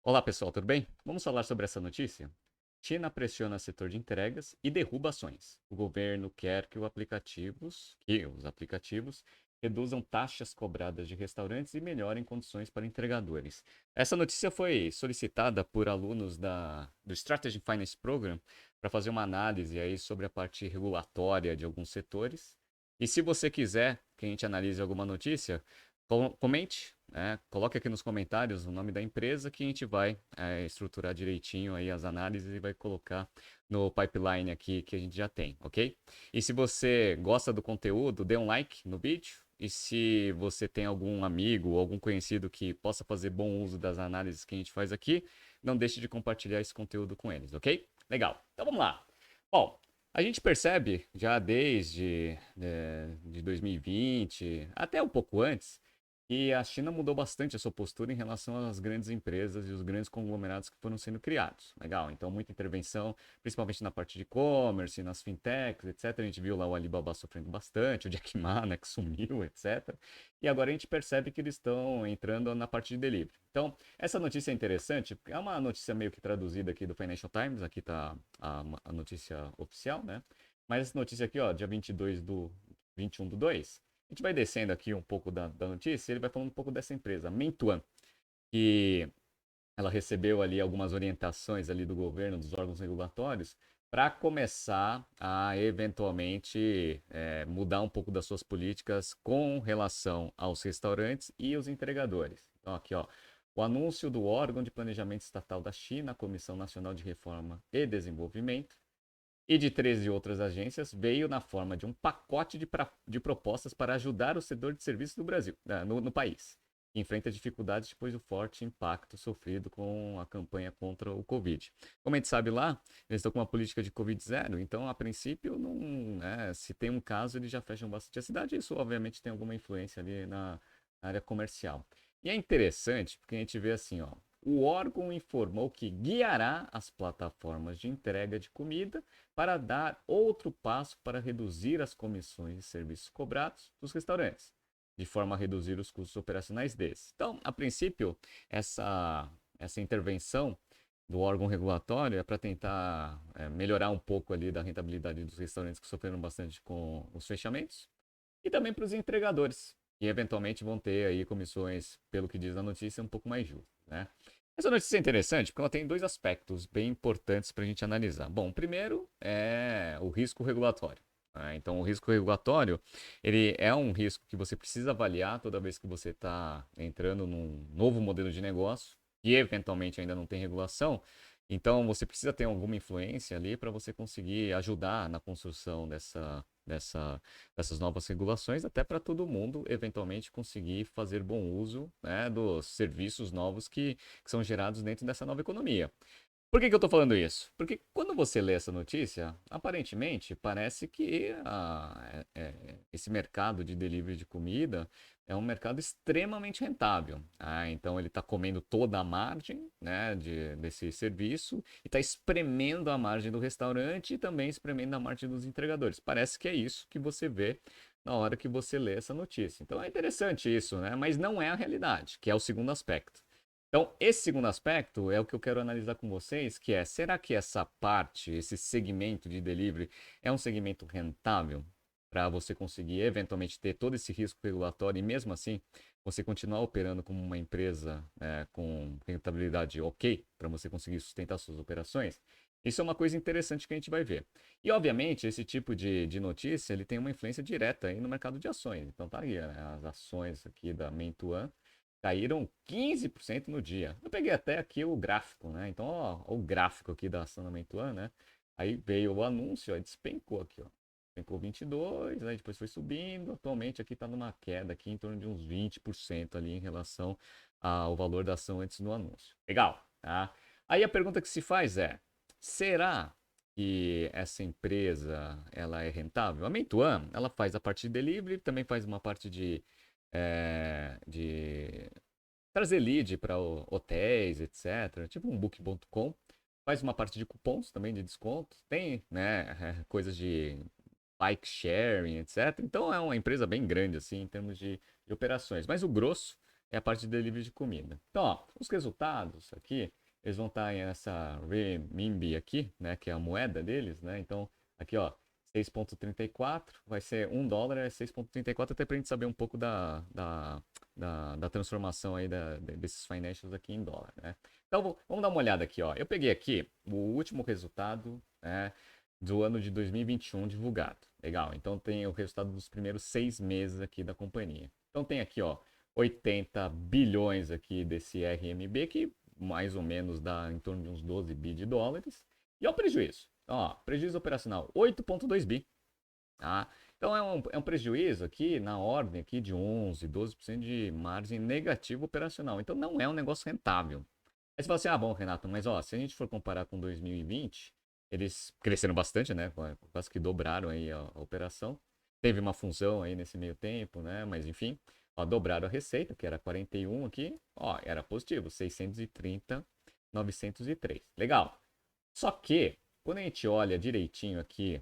Olá pessoal, tudo bem? Vamos falar sobre essa notícia? China pressiona setor de entregas e derruba ações. O governo quer que os aplicativos reduzam taxas cobradas de restaurantes e melhorem condições para entregadores. Essa notícia foi solicitada por alunos do Strategy Finance Program para fazer uma análise aí sobre a parte regulatória de alguns setores. E se você quiser que a gente analise alguma notícia, comente, né? Coloque aqui nos comentários o nome da empresa que a gente vai estruturar direitinho aí as análises e vai colocar no pipeline aqui que a gente já tem, ok? E se você gosta do conteúdo, dê um like no vídeo. E se você tem algum amigo ou algum conhecido que possa fazer bom uso das análises que a gente faz aqui, não deixe de compartilhar esse conteúdo com eles, ok? Legal. Então vamos lá. Bom, a gente percebe já desde de 2020, até um pouco antes, e a China mudou bastante a sua postura em relação às grandes empresas e os grandes conglomerados que foram sendo criados. Legal, então muita intervenção, principalmente na parte de e-commerce, nas fintechs, etc. A gente viu lá o Alibaba sofrendo bastante, o Jack Ma, né, que sumiu, etc. E agora a gente percebe que eles estão entrando na parte de delivery. Então, essa notícia é interessante, porque é uma notícia meio que traduzida aqui do Financial Times, aqui está a notícia oficial, né? Mas essa notícia aqui, ó, dia 22 do 21 do 2, a gente vai descendo aqui um pouco da notícia, ele vai falando um pouco dessa empresa, Meituan, que ela recebeu ali algumas orientações ali do governo, dos órgãos regulatórios, para começar a eventualmente mudar um pouco das suas políticas com relação aos restaurantes e os entregadores. Então aqui, ó, o anúncio do órgão de planejamento estatal da China, a Comissão Nacional de Reforma e Desenvolvimento, e de 13 outras agências, veio na forma de um pacote de propostas para ajudar o setor de serviços do Brasil, no país, que enfrenta dificuldades depois do forte impacto sofrido com a campanha contra o Covid. Como a gente sabe lá, eles estão com uma política de Covid zero, então, a princípio, não, né, se tem um caso, eles já fecham bastante a cidade, e isso, obviamente, tem alguma influência ali na área comercial. E é interessante, porque a gente vê assim, ó, o órgão informou que guiará as plataformas de entrega de comida para dar outro passo para reduzir as comissões de serviços cobrados dos restaurantes, de forma a reduzir os custos operacionais desses. Então, a princípio, essa intervenção do órgão regulatório é para tentar melhorar um pouco ali da rentabilidade dos restaurantes que sofreram bastante com os fechamentos e também para os entregadores, que eventualmente vão ter aí comissões, pelo que diz a notícia, um pouco mais justas, né? Essa notícia é interessante porque ela tem dois aspectos bem importantes para a gente analisar. Bom, o primeiro é o risco regulatório. Então, o risco regulatório, ele é um risco que você precisa avaliar toda vez que você está entrando num novo modelo de negócio e eventualmente ainda não tem regulação. Então, você precisa ter alguma influência ali para você conseguir ajudar na construção dessas novas regulações, até para todo mundo eventualmente conseguir fazer bom uso, né, dos serviços novos que são gerados dentro dessa nova economia. Por que eu estou falando isso? Porque quando você lê essa notícia, aparentemente parece que esse mercado de delivery de comida é um mercado extremamente rentável. Então ele está comendo toda a margem, né, desse serviço e está espremendo a margem do restaurante e também espremendo a margem dos entregadores. Parece que é isso que você vê na hora que você lê essa notícia. Então é interessante isso, né? Mas não é a realidade, que é o segundo aspecto. Então, esse segundo aspecto é o que eu quero analisar com vocês, que é, será que essa parte, esse segmento de delivery é um segmento rentável para você conseguir eventualmente ter todo esse risco regulatório e mesmo assim você continuar operando como uma empresa com rentabilidade ok para você conseguir sustentar suas operações? Isso é uma coisa interessante que a gente vai ver. E, obviamente, esse tipo de notícia ele tem uma influência direta aí no mercado de ações. Então, tá aí, né, as ações aqui da Meituan caíram 15% no dia. Eu peguei até aqui o gráfico, né? Então, ó, o gráfico aqui da ação da Meituan, né? Aí veio o anúncio, ó, despencou aqui, ó. Despencou 22, aí depois foi subindo. Atualmente aqui está numa queda aqui em torno de uns 20% ali em relação ao valor da ação antes do anúncio. Legal, tá? Aí a pergunta que se faz é: será que essa empresa ela é rentável? A Meituan, ela faz a parte de delivery, também faz uma parte de trazer lead para hotéis, etc. Tipo um book.com. Faz uma parte de cupons também de desconto. Tem, né, coisas de bike sharing, etc. Então é uma empresa bem grande assim em termos de operações. Mas o grosso é a parte de delivery de comida. Então, ó, os resultados aqui, eles vão estar nessa renminbi aqui, né, que é a moeda deles, né? Então, aqui, ó, 6,34, vai ser $1, é 6,34, até pra gente saber um pouco da transformação aí desses financials aqui em dólar, né? Então, vamos dar uma olhada aqui, ó. Eu peguei aqui o último resultado, né, do ano de 2021 divulgado. Legal, então tem o resultado dos primeiros 6 meses aqui da companhia. Então tem aqui, ó, 80 bilhões aqui desse RMB, que mais ou menos dá em torno de uns 12 bi de dólares. E ó o prejuízo. Então, ó, prejuízo operacional, 8,2 bi. Tá? Então é um prejuízo aqui na ordem aqui de 11, 12% de margem negativa operacional. Então não é um negócio rentável. Aí você fala assim, ah, bom, Renato, mas ó, se a gente for comparar com 2020, eles cresceram bastante, né? Quase que dobraram aí a operação. Teve uma função aí nesse meio tempo, né? Mas enfim, ó, dobraram a receita, que era 41 aqui, ó, era positivo, 630, 903. Legal. Só que, quando a gente olha direitinho aqui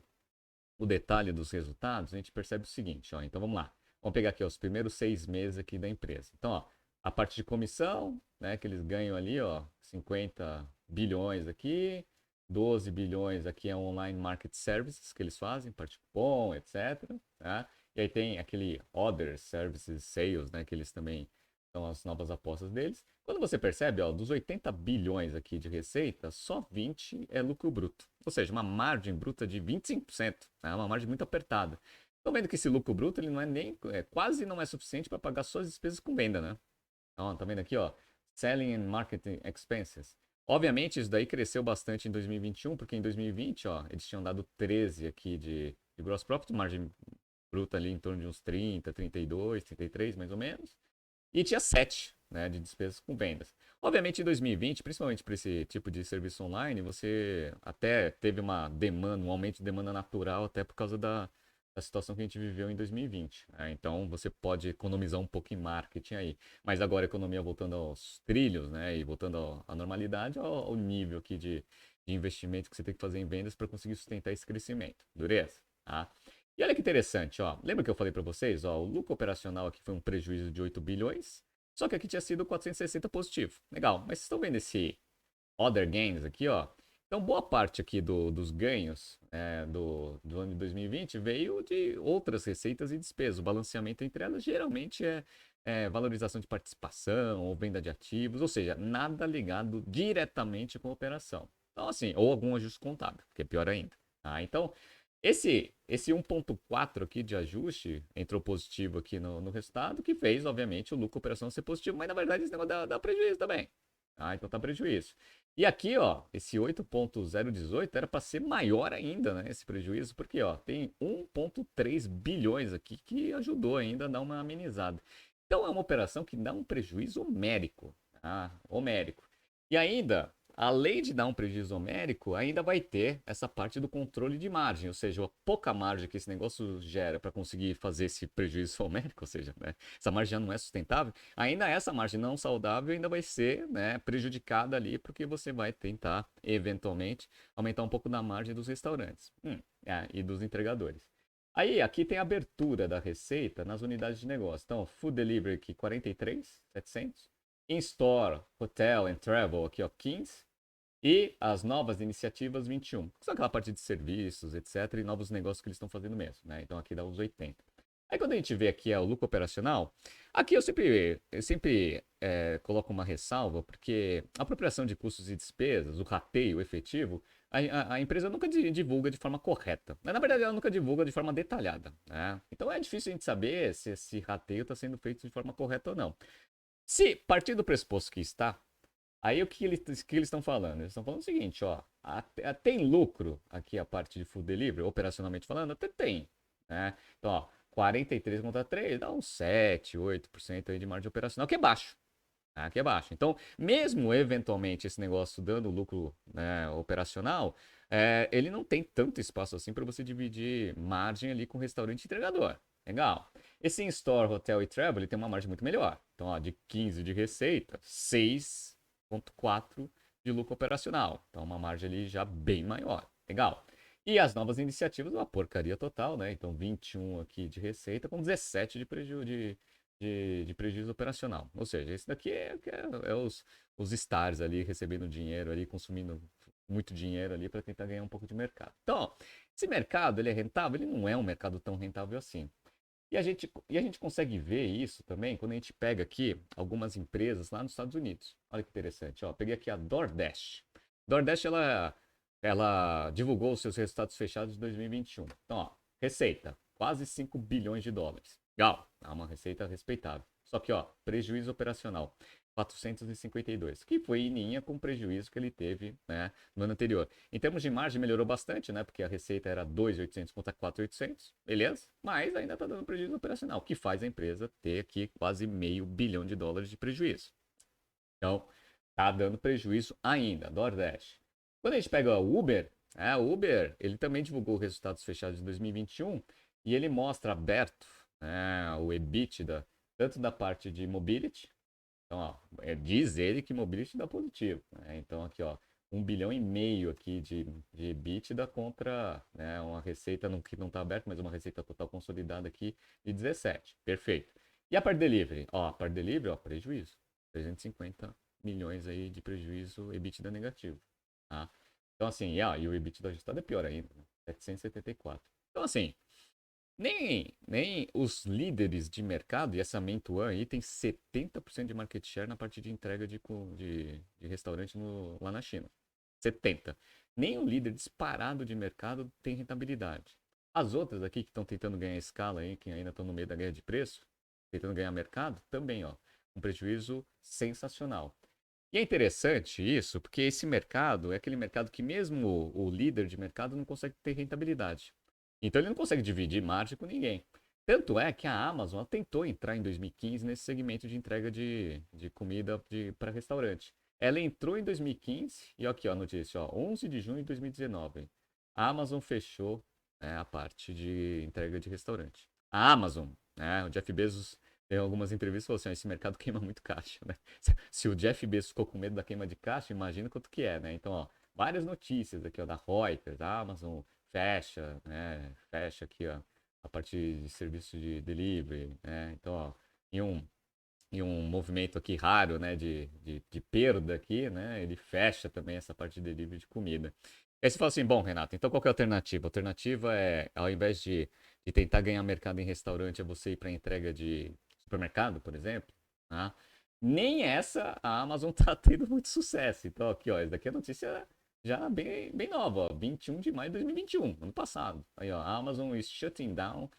o detalhe dos resultados, a gente percebe o seguinte, ó, então vamos lá. Vamos pegar aqui ó, os primeiros 6 meses aqui da empresa. Então, ó, a parte de comissão, né, que eles ganham ali, ó, 50 bilhões aqui, 12 bilhões aqui é online market services que eles fazem, parte de cupom, etc. Tá? E aí tem aquele other services sales, né, que eles também são as novas apostas deles. Quando você percebe, ó, dos 80 bilhões aqui de receita, só 20 é lucro bruto. Ou seja, uma margem bruta de 25%. É né? Uma margem muito apertada. Estão vendo que esse lucro bruto ele não é nem quase não é suficiente para pagar suas despesas com venda, né? Então, tá vendo aqui, ó, selling and marketing expenses. Obviamente isso daí cresceu bastante em 2021, porque em 2020, ó, eles tinham dado 13 aqui de gross profit, margem bruta ali em torno de uns 30, 32, 33 mais ou menos. E tinha 7, né, de despesas com vendas. Obviamente, em 2020, principalmente para esse tipo de serviço online, você até teve uma demanda, um aumento de demanda natural, até por causa da situação que a gente viveu em 2020. Né? Então, você pode economizar um pouco em marketing aí. Mas agora a economia voltando aos trilhos, né, e voltando à normalidade, ao nível aqui de investimento que você tem que fazer em vendas para conseguir sustentar esse crescimento. Dureza? Tá? E olha que interessante, ó. Lembra que eu falei para vocês, ó, o lucro operacional aqui foi um prejuízo de 8 bilhões, só que aqui tinha sido 460 positivo. Legal, mas vocês estão vendo esse other gains aqui, ó. Então, boa parte aqui dos ganhos do ano de 2020 veio de outras receitas e despesas. O balanceamento entre elas geralmente é valorização de participação ou venda de ativos, ou seja, nada ligado diretamente com a operação. Então, assim, ou algum ajuste contábil, que é pior ainda. Tá? Então, esse 1,4 aqui de ajuste entrou positivo aqui no resultado, que fez, obviamente, o lucro operacional ser positivo, mas na verdade esse negócio dá prejuízo também. Ah, então tá prejuízo. E aqui, ó, esse 8,018 era para ser maior ainda, né, esse prejuízo, porque, ó, tem 1,3 bilhões aqui que ajudou ainda a dar uma amenizada. Então é uma operação que dá um prejuízo homérico, tá? Homérico. E ainda, além de dar um prejuízo homérico, ainda vai ter essa parte do controle de margem, ou seja, a pouca margem que esse negócio gera para conseguir fazer esse prejuízo homérico, ou seja, né, essa margem já não é sustentável, ainda essa margem não saudável ainda vai ser né, prejudicada ali, porque você vai tentar, eventualmente, aumentar um pouco da margem dos restaurantes e dos entregadores. Aí, aqui tem a abertura da receita nas unidades de negócio. Então, Food Delivery aqui, 43.700. In-Store, Hotel and Travel aqui, ó, 15. E as novas iniciativas, 21. Que são aquela parte de serviços, etc. E novos negócios que eles estão fazendo mesmo, né? Então, aqui dá uns 80. Aí, quando a gente vê aqui o lucro operacional, aqui eu sempre coloco uma ressalva, porque a apropriação de custos e despesas, o rateio efetivo, a empresa nunca divulga de forma correta. Mas, na verdade, ela nunca divulga de forma detalhada. Né? Então é difícil a gente saber se esse rateio está sendo feito de forma correta ou não. Se partir do pressuposto que está, aí o que eles estão falando? Eles estão falando o seguinte, ó, tem lucro aqui a parte de food delivery, operacionalmente falando? Até tem, né? Então, ó, 43 contra 3 dá uns 7, 8% aí de margem operacional, que é baixo. Que é baixo. Então, mesmo eventualmente esse negócio dando lucro né, operacional, ele não tem tanto espaço assim para você dividir margem ali com o restaurante entregador. Legal. Esse in-store, hotel e travel, ele tem uma margem muito melhor. Então, ó, de 15 de receita, 6,4 de lucro operacional. Então, uma margem ali já bem maior. Legal. E as novas iniciativas, uma porcaria total, né? Então, 21 aqui de receita com 17 de prejuízo de prejuízo operacional. Ou seja, esse daqui é os stars ali recebendo dinheiro ali, consumindo muito dinheiro ali para tentar ganhar um pouco de mercado. Então, ó, esse mercado ele é rentável? Ele não é um mercado tão rentável assim. E a gente consegue ver isso também quando a gente pega aqui algumas empresas lá nos Estados Unidos. Olha que interessante, ó. Peguei aqui a DoorDash. DoorDash, ela divulgou os seus resultados fechados de 2021. Então, ó, receita, quase 5 bilhões de dólares. Legal, é uma receita respeitável. Só que, ó, prejuízo operacional, 452, que foi em linha com o prejuízo que ele teve, né, no ano anterior. Em termos de margem, melhorou bastante, né? Porque a receita era 2.800 contra 4.800, beleza? Mas ainda está dando prejuízo operacional, o que faz a empresa ter aqui quase meio bilhão de dólares de prejuízo. Então, tá dando prejuízo ainda, DoorDash. Quando a gente pega o Uber, o Uber, ele também divulgou resultados fechados de 2021 e ele mostra aberto, o EBITDA, tanto da parte de mobility. Então, ó, diz ele que mobility dá positivo, né? Então, aqui, ó, 1,5 bilhão aqui de EBITDA contra, né, uma receita que não está aberta, mas uma receita total consolidada aqui de 17. Perfeito. E a parte delivery? Ó, a parte delivery, ó, prejuízo. 350 milhões aí de prejuízo EBITDA negativo, tá? Então, assim, e o EBITDA ajustado é pior ainda, né? 774. Então, assim, nem os líderes de mercado, e essa Meituan aí tem 70% de market share na parte de entrega de restaurante lá na China. 70%. Nem o líder disparado de mercado tem rentabilidade. As outras aqui que estão tentando ganhar escala aí, que ainda estão no meio da guerra de preço, tentando ganhar mercado, também, ó, um prejuízo sensacional. E é interessante isso, porque esse mercado é aquele mercado que mesmo o líder de mercado não consegue ter rentabilidade. Então ele não consegue dividir margem com ninguém. Tanto é que a Amazon tentou entrar em 2015 nesse segmento de entrega de comida para restaurante. Ela entrou em 2015 e aqui ó, a notícia, ó, 11 de junho de 2019. A Amazon fechou, a parte de entrega de restaurante. A Amazon, o Jeff Bezos tem algumas entrevistas e falou assim, esse mercado queima muito caixa, né? Se o Jeff Bezos ficou com medo da queima de caixa, imagina quanto que é, né? Então, ó, várias notícias aqui, ó, da Reuters, da Amazon fecha, né? Fecha aqui, ó, a parte de serviço de delivery, né? Então, ó, em um, em um movimento aqui raro, né, de perda aqui, né? Ele fecha também essa parte de delivery de comida. Aí você fala assim, bom, Renato, então qual que é a alternativa? A alternativa é, ao invés de tentar ganhar mercado em restaurante, é você ir para entrega de supermercado, por exemplo, tá? Nem essa a Amazon tá tendo muito sucesso. Então, aqui, ó, essa daqui é a notícia já bem nova, ó, 21 de maio de 2021, ano passado. Aí, ó, Amazon is shutting down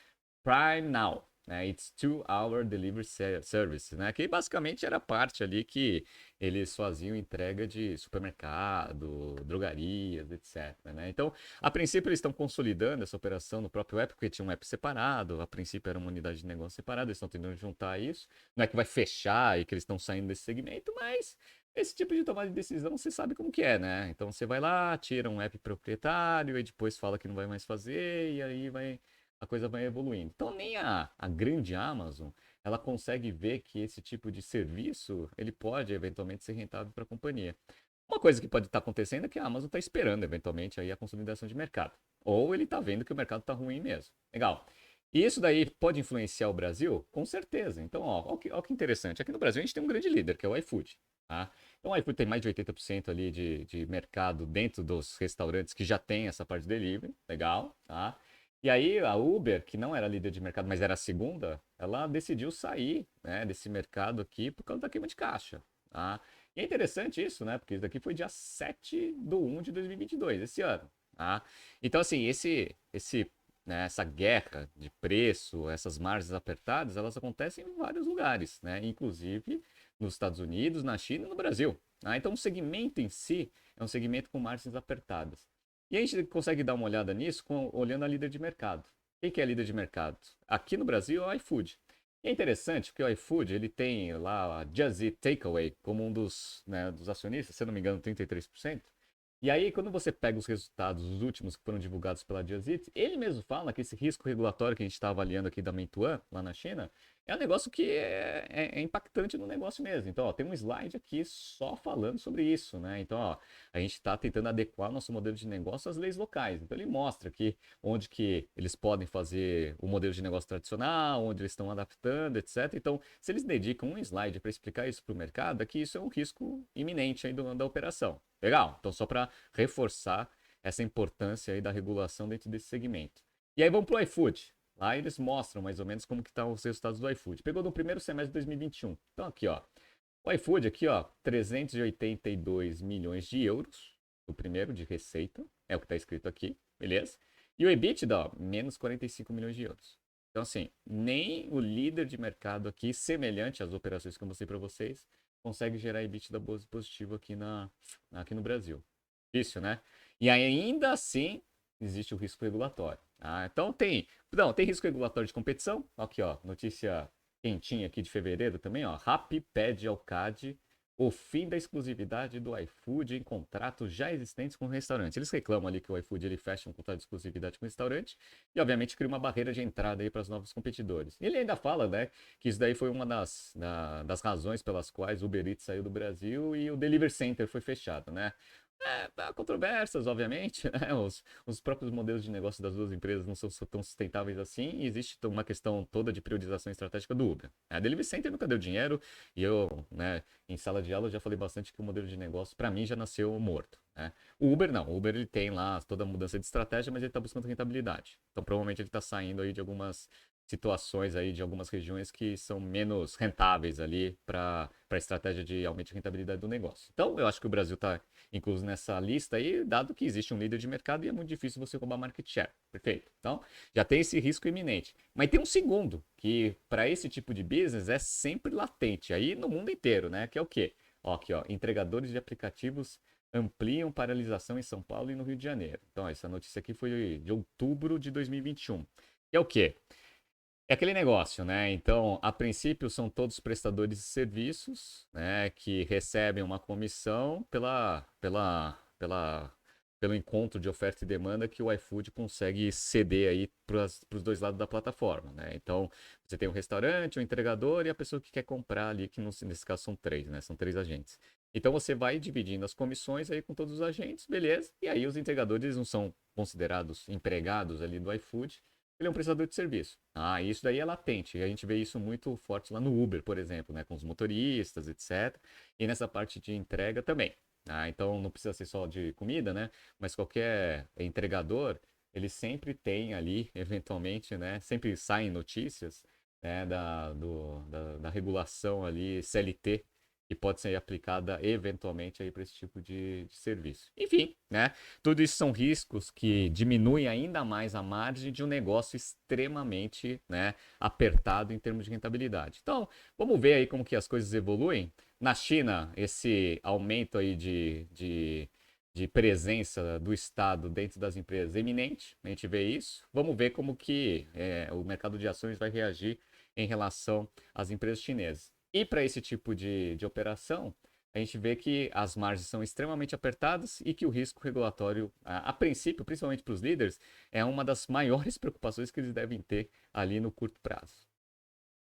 Prime Now, né? It's 2-hour delivery service, né? Que basicamente era a parte ali que eles faziam entrega de supermercado, drogarias, etc, né? Então, a princípio eles estão consolidando essa operação no próprio app, porque tinha um app separado, a princípio era uma unidade de negócio separada, eles estão tentando juntar isso. Não é que vai fechar e que eles estão saindo desse segmento, mas esse tipo de tomada de decisão você sabe como que é, né? Então você vai lá, tira um app proprietário e depois fala que não vai mais fazer e aí a coisa vai evoluindo. Então nem a grande Amazon, ela consegue ver que esse tipo de serviço, ele pode eventualmente ser rentável para a companhia. Uma coisa que pode estar acontecendo é que a Amazon está esperando eventualmente aí a consolidação de mercado. Ou ele está vendo que o mercado está ruim mesmo. Legal. E isso daí pode influenciar o Brasil? Com certeza. Então, ó que interessante. Aqui no Brasil a gente tem um grande líder, que é o iFood. Tá? Então o iFood tem mais de 80% ali de mercado dentro dos restaurantes que já tem essa parte de delivery. Legal, tá? E aí a Uber, que não era líder de mercado, mas era a segunda, ela decidiu sair, né, desse mercado aqui por causa da queima de caixa. Tá? E é interessante isso, né? Porque isso daqui foi dia 7/1 de 2022, esse ano. Tá? Então, assim, essa guerra de preço, essas margens apertadas, elas acontecem em vários lugares, né? Inclusive nos Estados Unidos, na China e no Brasil. Tá? Então, o segmento em si é um segmento com margens apertadas. E a gente consegue dar uma olhada nisso olhando a líder de mercado. Quem que é a líder de mercado? Aqui no Brasil é o iFood. E é interessante porque o iFood ele tem lá a Just Eat Takeaway como um dos, né, dos acionistas, se eu não me engano, 33%. E aí, quando você pega os resultados, os últimos que foram divulgados pela Jiazit, ele mesmo fala que esse risco regulatório que a gente está avaliando aqui da Meituan, lá na China, é um negócio que é impactante no negócio mesmo. Então, ó, tem um slide aqui só falando sobre isso, né? Então, ó, a gente está tentando adequar nosso modelo de negócio às leis locais. Então, ele mostra aqui onde que eles podem fazer o modelo de negócio tradicional, onde eles estão adaptando, etc. Então, se eles dedicam um slide para explicar isso para o mercado, é que isso é um risco iminente aí da operação. Legal? Então, só para reforçar essa importância aí da regulação dentro desse segmento. E aí vamos para o iFood. Lá eles mostram mais ou menos como que estão os resultados do iFood. Pegou no primeiro semestre de 2021. Então aqui, ó. O iFood aqui, ó, 382 milhões de euros, o primeiro de receita, é o que está escrito aqui, beleza? E o EBITDA, ó, menos 45 milhões de euros. Então assim, nem o líder de mercado aqui, semelhante às operações que eu mostrei para vocês, consegue gerar EBITDA positivo aqui no Brasil. Difícil, né? E ainda assim, existe o risco regulatório. Então tem risco regulatório de competição. Aqui, ó, notícia quentinha aqui de fevereiro também, ó. Rappi pede ao CAD o fim da exclusividade do iFood em contratos já existentes com restaurantes. Eles reclamam ali que o iFood ele fecha um contrato de exclusividade com o restaurante e, obviamente, cria uma barreira de entrada aí para os novos competidores. Ele ainda fala, né, que isso daí foi uma das razões pelas quais o Uber Eats saiu do Brasil e o Delivery Center foi fechado, né? Há controvérsias, obviamente, né? Os próprios modelos de negócio das duas empresas não são tão sustentáveis assim, e existe uma questão toda de priorização estratégica do Uber. A Delivery Center nunca deu dinheiro, e eu, né, em sala de aula já falei bastante que o modelo de negócio, para mim, já nasceu morto. Né? O Uber não, o Uber ele tem lá toda a mudança de estratégia, mas ele está buscando rentabilidade. Então, provavelmente ele está saindo aí de algumas situações aí de algumas regiões que são menos rentáveis ali para a estratégia de aumento de rentabilidade do negócio. Então, eu acho que o Brasil está incluso nessa lista aí, dado que existe um líder de mercado e é muito difícil você roubar market share. Perfeito. Então, já tem esse risco iminente. Mas tem um segundo, que para esse tipo de business é sempre latente, aí no mundo inteiro, né? Que é o quê? Ó, aqui, ó, entregadores de aplicativos ampliam paralisação em São Paulo e no Rio de Janeiro. Então, essa notícia aqui foi de outubro de 2021. Que é o quê? É aquele negócio, né? Então, a princípio, são todos prestadores de serviços, né, que recebem uma comissão pelo encontro de oferta e demanda que o iFood consegue ceder aí para os dois lados da plataforma, né? Então, você tem o restaurante, o entregador e a pessoa que quer comprar ali, que nesse caso são três, né? São três agentes. Então, você vai dividindo as comissões aí com todos os agentes, beleza? E aí os entregadores não são considerados empregados ali do iFood, ele é um prestador de serviço. Isso daí é latente. E a gente vê isso muito forte lá no Uber, por exemplo, né? Com os motoristas, etc. E nessa parte de entrega também. Então não precisa ser só de comida, né? Mas qualquer entregador, ele sempre tem ali, eventualmente, né? Sempre saem notícias, né? Da regulação ali CLT que pode ser aplicada eventualmente aí para esse tipo de serviço. Enfim, né? Tudo isso são riscos que diminuem ainda mais a margem de um negócio extremamente, né, apertado em termos de rentabilidade. Então, vamos ver aí como que as coisas evoluem. Na China, esse aumento aí de presença do Estado dentro das empresas é eminente, a gente vê isso. Vamos ver como que o mercado de ações vai reagir em relação às empresas chinesas. E para esse tipo de operação, a gente vê que as margens são extremamente apertadas e que o risco regulatório, a princípio, principalmente para os líderes, é uma das maiores preocupações que eles devem ter ali no curto prazo.